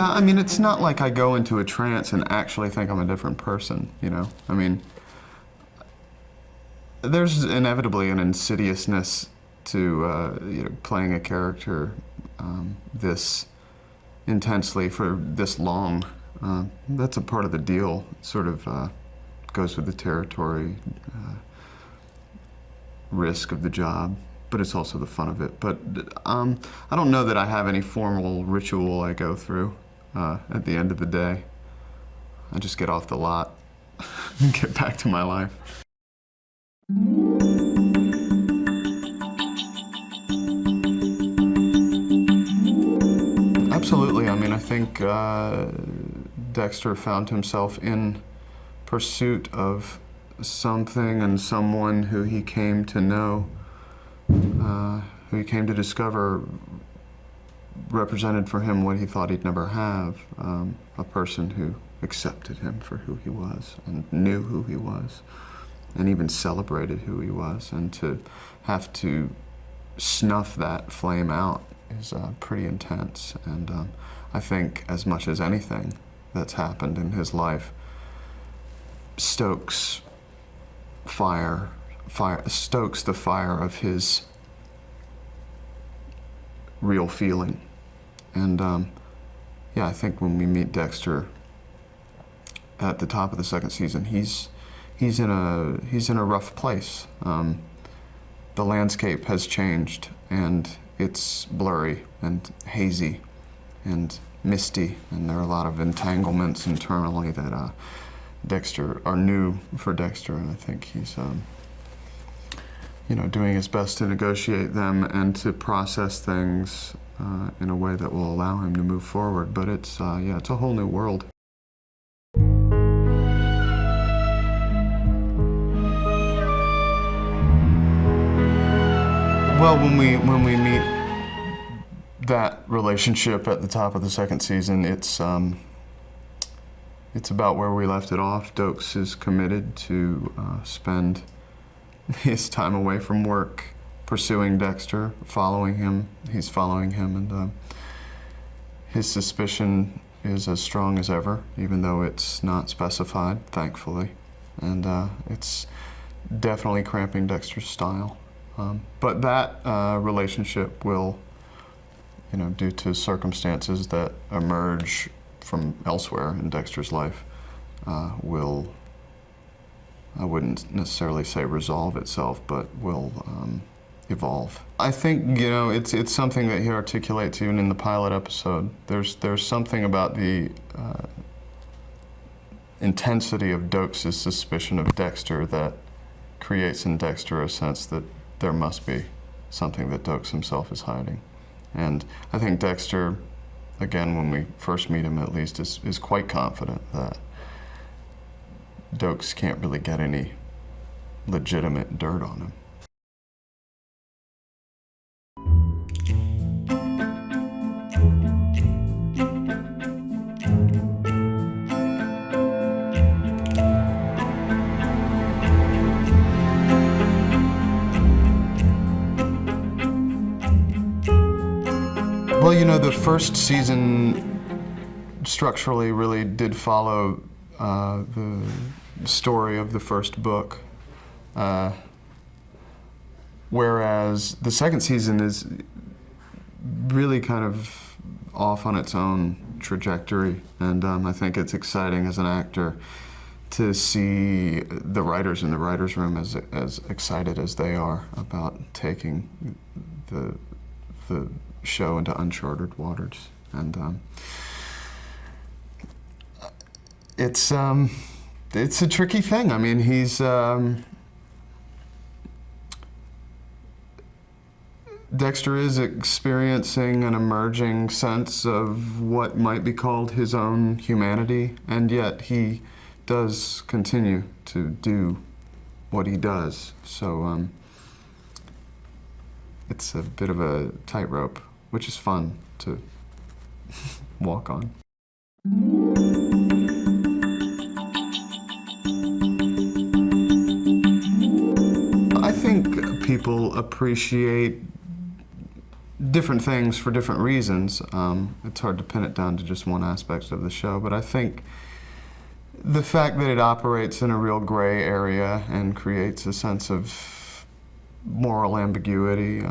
Yeah, I mean, it's not like I go into a trance and actually think I'm a different person, you know? I mean, there's inevitably an insidiousness to you know, playing a character this intensely for this long. That's a part of the deal. It sort of goes with the territory, risk of the job, but it's also the fun of it. But I don't know that I have any formal ritual I go through at the end of the day. I just get off the lot and get back to my life. Absolutely. I mean, I think Dexter found himself in pursuit of something and someone who he came to know, who he came to discover represented for him what he thought he'd never have, a person who accepted him for who he was and knew who he was and even celebrated who he was. And to have to snuff that flame out is pretty intense. And I think as much as anything that's happened in his life stokes stokes the fire of his real feeling. And yeah, I think when we meet Dexter at the top of the second season, he's in a rough place. The landscape has changed, and it's blurry and hazy and misty, and there are a lot of entanglements internally that Dexter are new for Dexter, and I think he's you know, doing his best to negotiate them and to process things in a way that will allow him to move forward. But it's yeah, it's a whole new world. Well, when we meet that relationship at the top of the second season, it's about where we left it off. Dokes is committed to spend his time away from work pursuing Dexter, following him. He's following him, and his suspicion is as strong as ever, even though it's not specified, thankfully. And it's definitely cramping Dexter's style. But that relationship will, you know, due to circumstances that emerge from elsewhere in Dexter's life, will, I wouldn't necessarily say resolve itself, but will evolve. I think, you know, it's something that he articulates even in the pilot episode. There's something about the intensity of Dokes' suspicion of Dexter that creates in Dexter a sense that there must be something that Dokes himself is hiding. And I think Dexter, again, when we first meet him at least, is quite confident that Dokes can't really get any legitimate dirt on him. Well, you know, the first season structurally really did follow the story of the first book, whereas the second season is really kind of off on its own trajectory, and I think it's exciting as an actor to see the writers in the writers' room as excited as they are about taking the show into uncharted waters. And it's a tricky thing. I mean, he's Dexter is experiencing an emerging sense of what might be called his own humanity, and yet he does continue to do what he does. So it's a bit of a tightrope, which is fun to walk on. I think people appreciate different things for different reasons. It's hard to pin it down to just one aspect of the show, but I think the fact that it operates in a real gray area and creates a sense of moral ambiguity,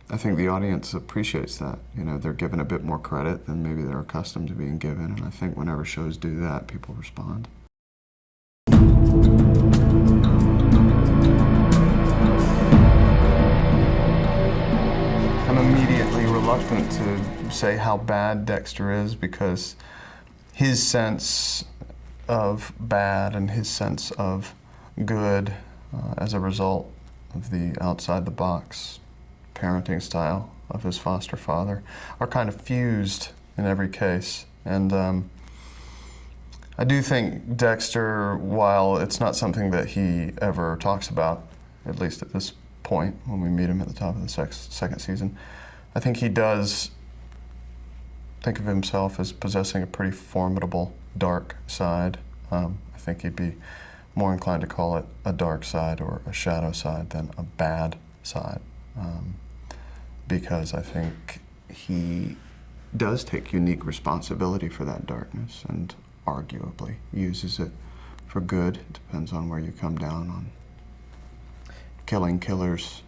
I think the audience appreciates that. You know, they're given a bit more credit than maybe they're accustomed to being given, and I think whenever shows do that, people respond. I'm immediately reluctant to say how bad Dexter is, because his sense of bad and his sense of good as a result of the outside-the-box parenting style of his foster father are kind of fused in every case. And I do think Dexter, while it's not something that he ever talks about, at least at this point when we meet him at the top of the second season, I think he does think of himself as possessing a pretty formidable dark side. I think he'd be more inclined to call it a dark side or a shadow side than a bad side. Because I think he does take unique responsibility for that darkness and arguably uses it for good. It depends on where you come down on killing killers.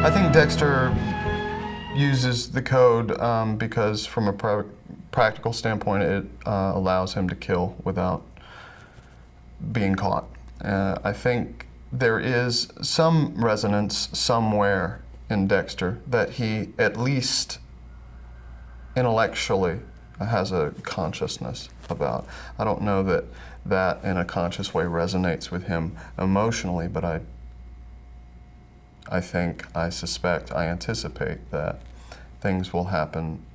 I think Dexter uses the code because from a practical standpoint it allows him to kill without being caught. I think there is some resonance somewhere in Dexter that he, at least intellectually, has a consciousness about. I don't know that that in a conscious way resonates with him emotionally, but I think, I suspect, I anticipate that things will happen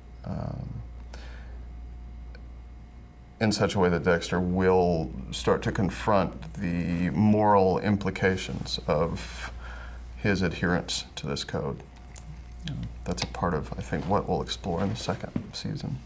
in such a way that Dexter will start to confront the moral implications of his adherence to this code. That's a part of, I think, what we'll explore in the second season.